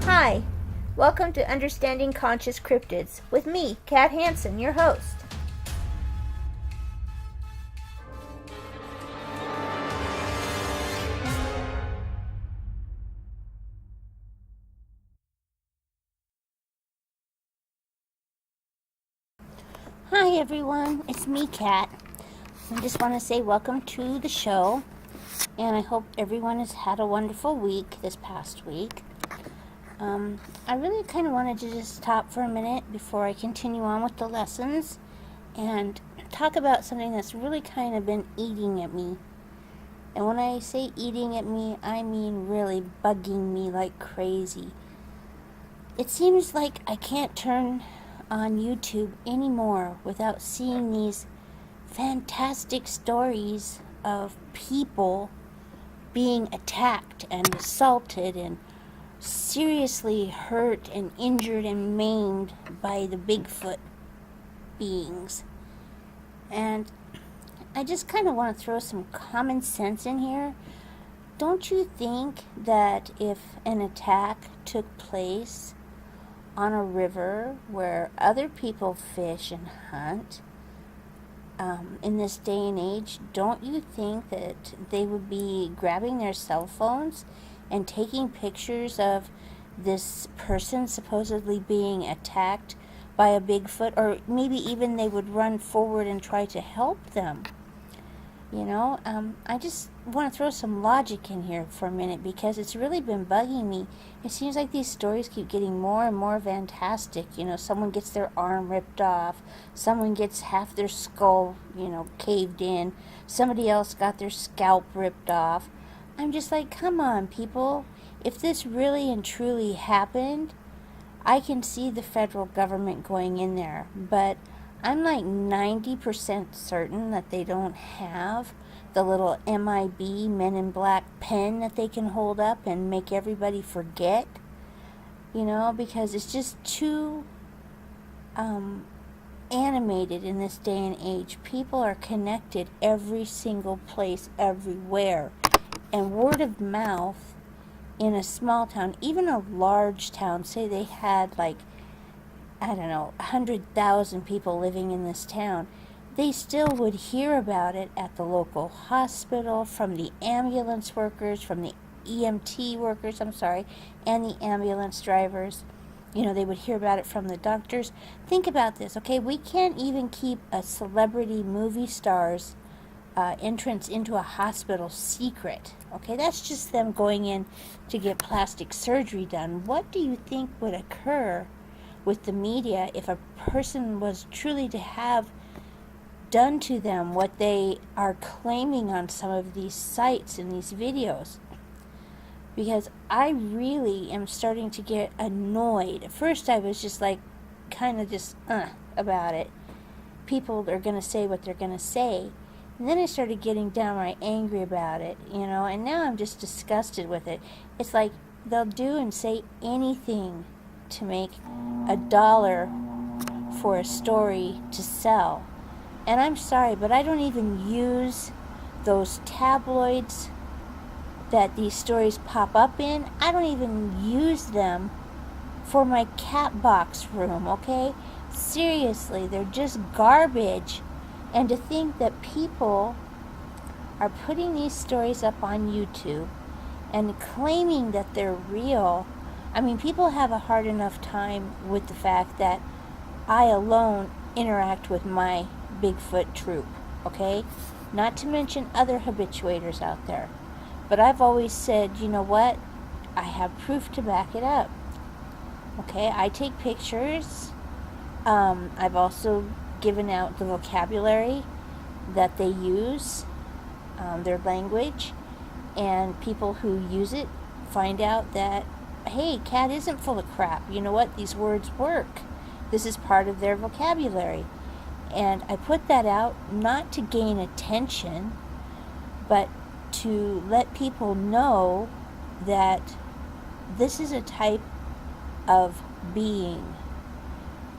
Hi, welcome to Understanding Conscious Cryptids with me, Kat Hansen, your host. Hi everyone, it's me, Kat. I just want to say welcome to the show, and I hope everyone has had a wonderful week this past week. I really kind of wanted to just stop for a minute before I continue on with the lessons and talk about something that's really kind of been eating at me. And when I say eating at me, I mean really bugging me like crazy. It seems like I can't turn on YouTube anymore without seeing these fantastic stories of people being attacked and assaulted and seriously hurt and injured and maimed by the Bigfoot beings. And I just kind of want to throw some common sense in here. Don't you think that if an attack took place on a river where other people fish and hunt, in this day and age, don't you think that they would be grabbing their cell phones and taking pictures of this person supposedly being attacked by a Bigfoot? Or maybe even they would run forward and try to help them. You know, I just want to throw some logic in here for a minute because it's really been bugging me. It seems like these stories keep getting more and more fantastic. You know, someone gets their arm ripped off, someone gets half their skull, caved in, somebody else got their scalp ripped off. I'm just like, come on, people. If this really and truly happened, I can see the federal government going in there, but I'm like 90% certain that they don't have the little MIB, Men in Black pen that they can hold up and make everybody forget, because it's just too animated in this day and age. People are connected every single place, everywhere. And word of mouth in a small town, even a large town, say they had 100,000 people living in this town, they still would hear about it at the local hospital, from the ambulance workers, from the EMT workers, and the ambulance drivers. They would hear about it from the doctors. Think about this, okay? We can't even keep a celebrity movie star's entrance into a hospital secret, okay? That's just them going in to get plastic surgery done. What do you think would occur with the media if a person was truly to have done to them what they are claiming on some of these sites and these videos? Because I really am starting to get annoyed. At first I was just about it. People are going to say what they're going to say. And then I started getting downright angry about it, and now I'm just disgusted with it. It's like they'll do and say anything to make $1 for a story to sell. And I'm sorry, but I don't even use those tabloids that these stories pop up in. I don't even use them for my cat box room, okay? Seriously, they're just garbage. And to think that people are putting these stories up on YouTube and claiming that they're real. I mean, people have a hard enough time with the fact that I alone interact with my Bigfoot troop, okay? Not to mention other habituators out there. But I've always said, you know what? I have proof to back it up. Okay, I take pictures. I've also given out the vocabulary that they use, their language, and people who use it find out that, hey, Cat isn't full of crap. You know what? These words work. This is part of their vocabulary. And I put that out not to gain attention, but to let people know that this is a type of being,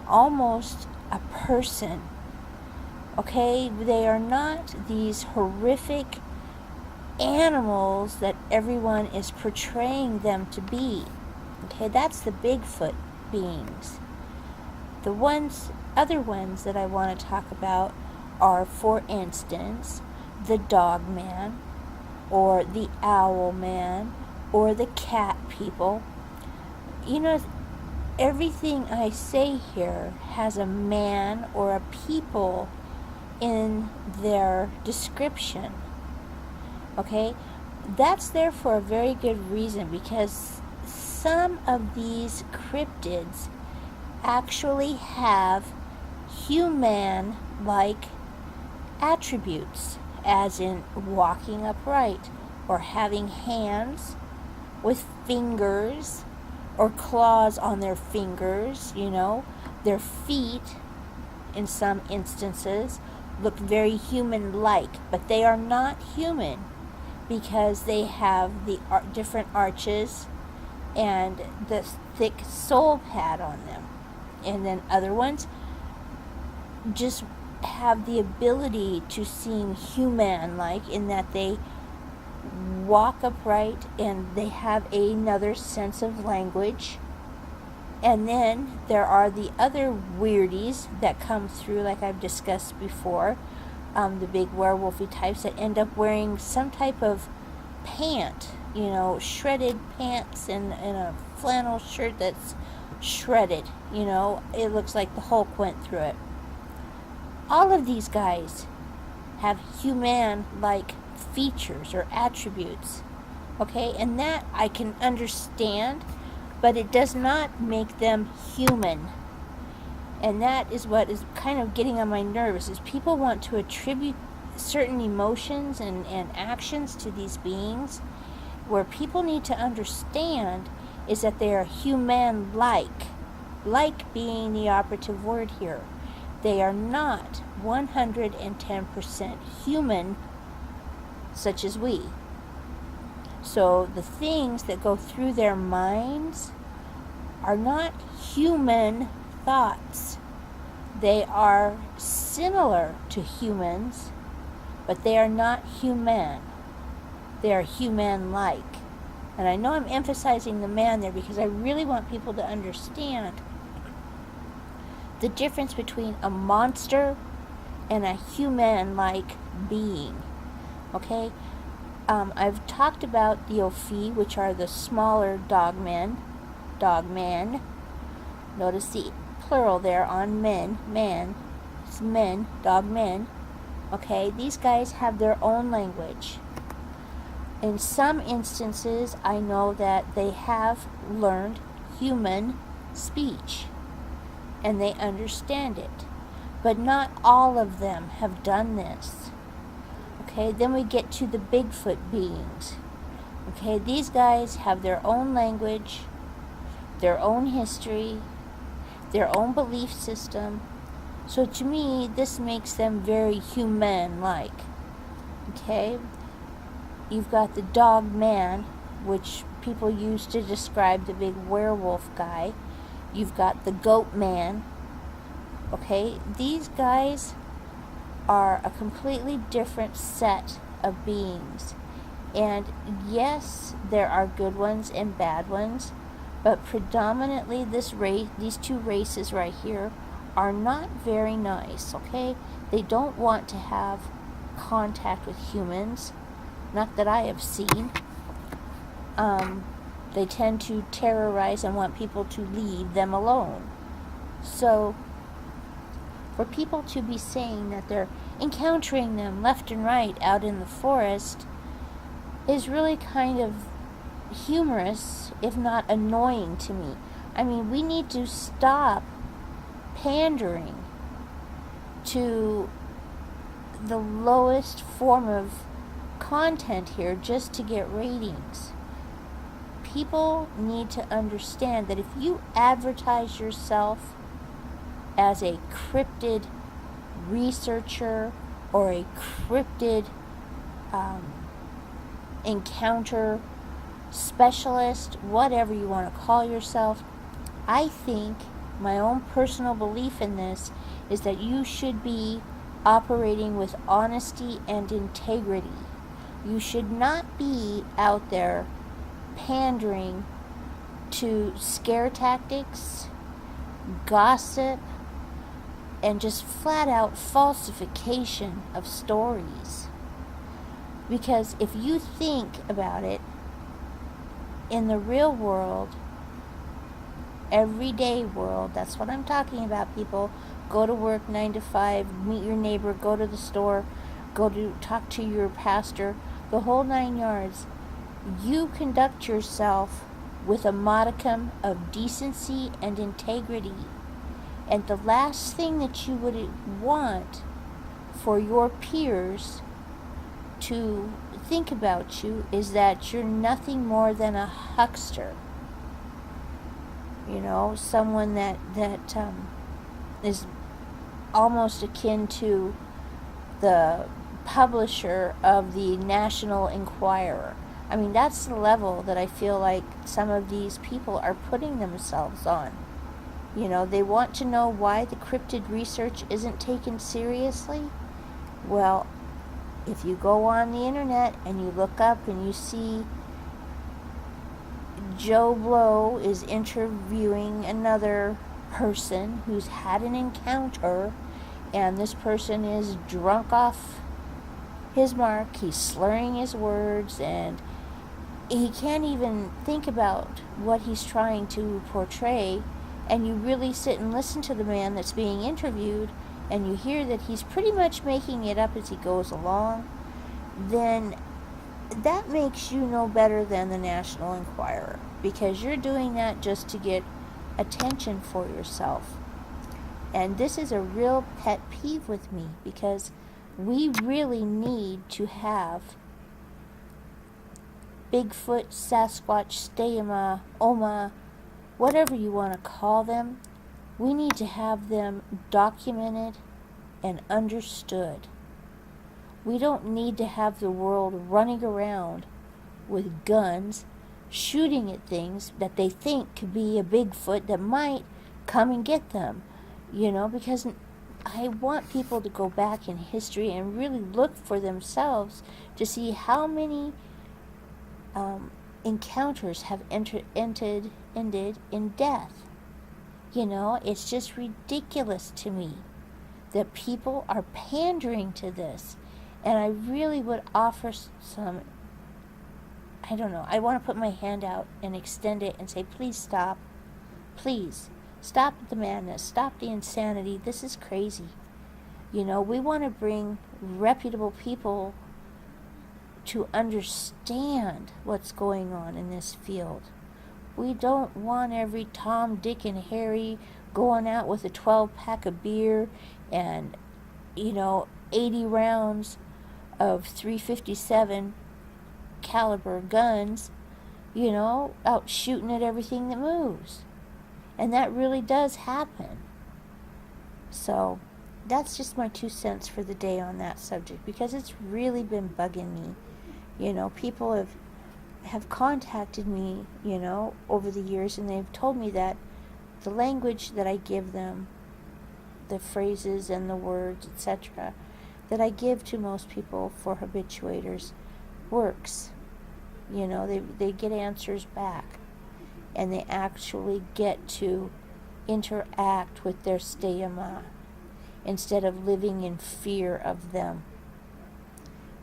almost a person. Okay? They are not these horrific animals that everyone is portraying them to be. Okay, that's the Bigfoot beings. The other ones that I want to talk about are, for instance, the dog man, or the owl man, or the cat people. You know, everything I say here has a man or a people in their description. Okay? That's there for a very good reason, because some of these cryptids actually have human-like attributes, as in walking upright, or having hands with fingers or claws on their fingers, Their feet, in some instances, look very human-like, but they are not human because they have the different arches and the thick sole pad on them. And then other ones just have the ability to seem human-like in that they walk upright and they have another sense of language. And then there are the other weirdies that come through, like I've discussed before, the big werewolfy types that end up wearing some type of pant, shredded pants and a flannel shirt that's shredded, it looks like the Hulk went through it. All of these guys have human-like features or attributes, okay? And that I can understand, but it does not make them human. And that is what is kind of getting on my nerves, is people want to attribute certain emotions and actions to these beings, where people need to understand is that they are human-like, like being the operative word here. They are not 110% human, such as we. So the things that go through their minds are not human thoughts. They are similar to humans, but they are not human. They are human-like. And I know I'm emphasizing the man there because I really want people to understand the difference between a monster and a human-like being. Okay? I've talked about the Ophi, which are the smaller dogmen. Notice the plural there on men. Man. It's men. Dogmen. Okay? These guys have their own language. In some instances, I know that they have learned human speech, and they understand it. But not all of them have done this. Okay, then we get to the Bigfoot beings. Okay, these guys have their own language, their own history, their own belief system. So to me, this makes them very human-like. Okay, you've got the dog man, which people use to describe the big werewolf guy. You've got the goat man. Okay, these guys are a completely different set of beings. And yes, there are good ones and bad ones, but predominantly these two races right here are not very nice, okay? They don't want to have contact with humans, not that I have seen. They tend to terrorize and want people to leave them alone. So, for people to be saying that they're encountering them left and right out in the forest is really kind of humorous, if not annoying to me. I mean, we need to stop pandering to the lowest form of content here just to get ratings. People need to understand that if you advertise yourself as a cryptid researcher or a cryptid encounter specialist, whatever you want to call yourself, I think my own personal belief in this is that you should be operating with honesty and integrity. You should not be out there pandering to scare tactics, gossip, and just flat out falsification of stories. Because if you think about it, in the real world, everyday world, that's what I'm talking about, people. Go to work 9 to 5, meet your neighbor, go to the store, go to talk to your pastor, the whole 9 yards. You conduct yourself with a modicum of decency and integrity. And the last thing that you would want for your peers to think about you is that you're nothing more than a huckster. You know, someone that is almost akin to the publisher of the National Enquirer. I mean, that's the level that I feel like some of these people are putting themselves on. You know, they want to know why the cryptid research isn't taken seriously. Well, if you go on the internet and you look up and you see Joe Blow is interviewing another person who's had an encounter, and this person is drunk off his mark, he's slurring his words, and he can't even think about what he's trying to portray, and you really sit and listen to the man that's being interviewed, and you hear that he's pretty much making it up as he goes along, then that makes you no better than the National Enquirer, because you're doing that just to get attention for yourself. And this is a real pet peeve with me, because we really need to have Bigfoot, Sasquatch, Ste'ye'mah, Oma, whatever you want to call them, we need to have them documented and understood. We don't need to have the world running around with guns, shooting at things that they think could be a Bigfoot that might come and get them. You know, because I want people to go back in history and really look for themselves to see how many encounters have ended in death. You know, it's just ridiculous to me that people are pandering to this. And I really would offer some, I don't know, I want to put my hand out and extend it and say, please stop. Please, stop the madness. Stop the insanity. This is crazy. You know, we want to bring reputable people to understand what's going on in this field. We don't want every Tom, Dick, and Harry going out with a 12-pack of beer and, 80 rounds of .357 caliber guns, out shooting at everything that moves. And that really does happen. So that's just my 2 cents for the day on that subject, because it's really been bugging me. People have contacted me, over the years, and they've told me that the language that I give them, the phrases and the words, etc., that I give to most people for habituators works. They get answers back, and they actually get to interact with their Ste'ye'mah instead of living in fear of them.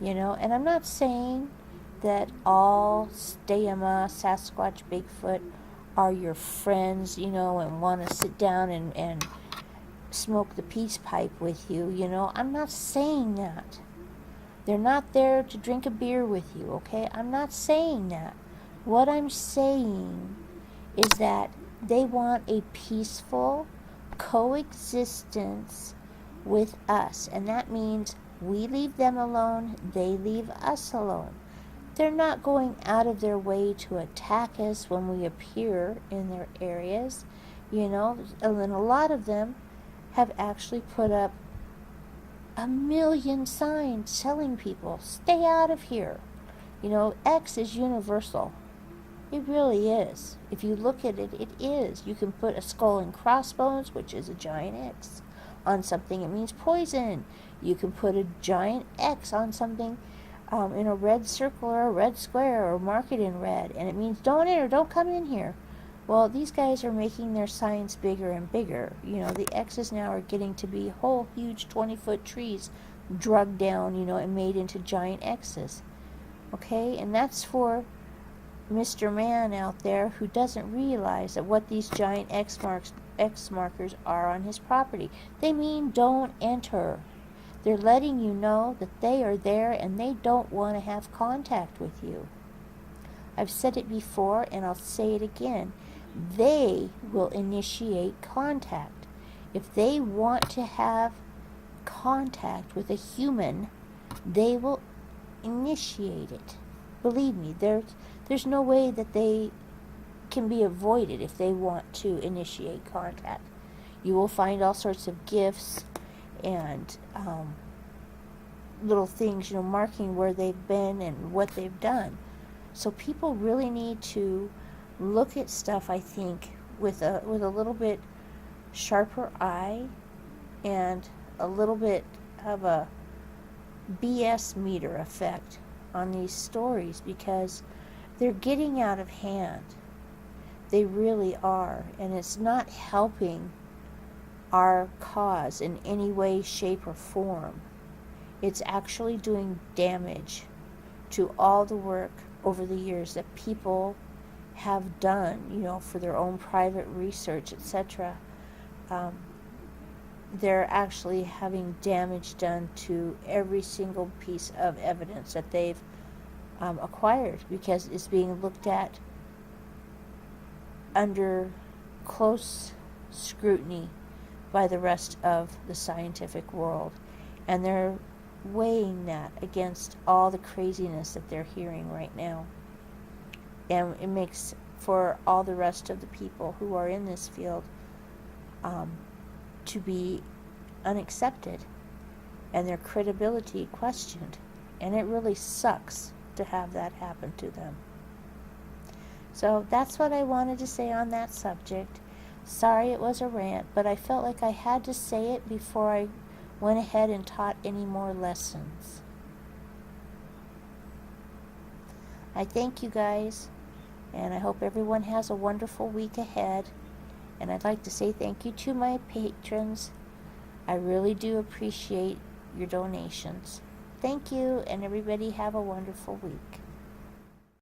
And I'm not saying that all Ste'ye'mah, Sasquatch, Bigfoot are your friends, and want to sit down and smoke the peace pipe with you, I'm not saying that. They're not there to drink a beer with you, okay? I'm not saying that. What I'm saying is that they want a peaceful coexistence with us, and that means we leave them alone, they leave us alone. They're not going out of their way to attack us when we appear in their areas, and a lot of them have actually put up 1 million signs telling people, stay out of here. X is universal. It really is. If you look at it, it is. You can put a skull and crossbones, which is a giant X, on something. It means poison. You can put a giant X on something in a red circle or a red square, or mark it in red, and it means don't enter, don't come in here. Well, these guys are making their signs bigger and bigger. The X's now are getting to be whole huge 20-foot trees drugged down, and made into giant X's. Okay? And that's for Mr. Man out there who doesn't realize that what these giant X markers are on his property. They mean don't enter. They're letting you know that they are there and they don't want to have contact with you. I've said it before and I'll say it again. They will initiate contact. If they want to have contact with a human, they will initiate it. Believe me, there's no way that they can be avoided if they want to initiate contact. You will find all sorts of gifts and little things, marking where they've been and what they've done. So people really need to look at stuff, I think, with a little bit sharper eye and a little bit of a BS meter effect on these stories, because they're getting out of hand. They really are, and it's not helping our cause in any way, shape, or form. It's actually doing damage to all the work over the years that people have done, for their own private research, etc. They're actually having damage done to every single piece of evidence that they've acquired, because it's being looked at under close scrutiny by the rest of the scientific world, and they're weighing that against all the craziness that they're hearing right now. And it makes for all the rest of the people who are in this field to be unaccepted and their credibility questioned. And it really sucks to have that happen to them. So that's what I wanted to say on that subject. Sorry it was a rant, but I felt like I had to say it before I went ahead and taught any more lessons. I thank you guys, and I hope everyone has a wonderful week ahead. And I'd like to say thank you to my patrons. I really do appreciate your donations. Thank you, and everybody have a wonderful week.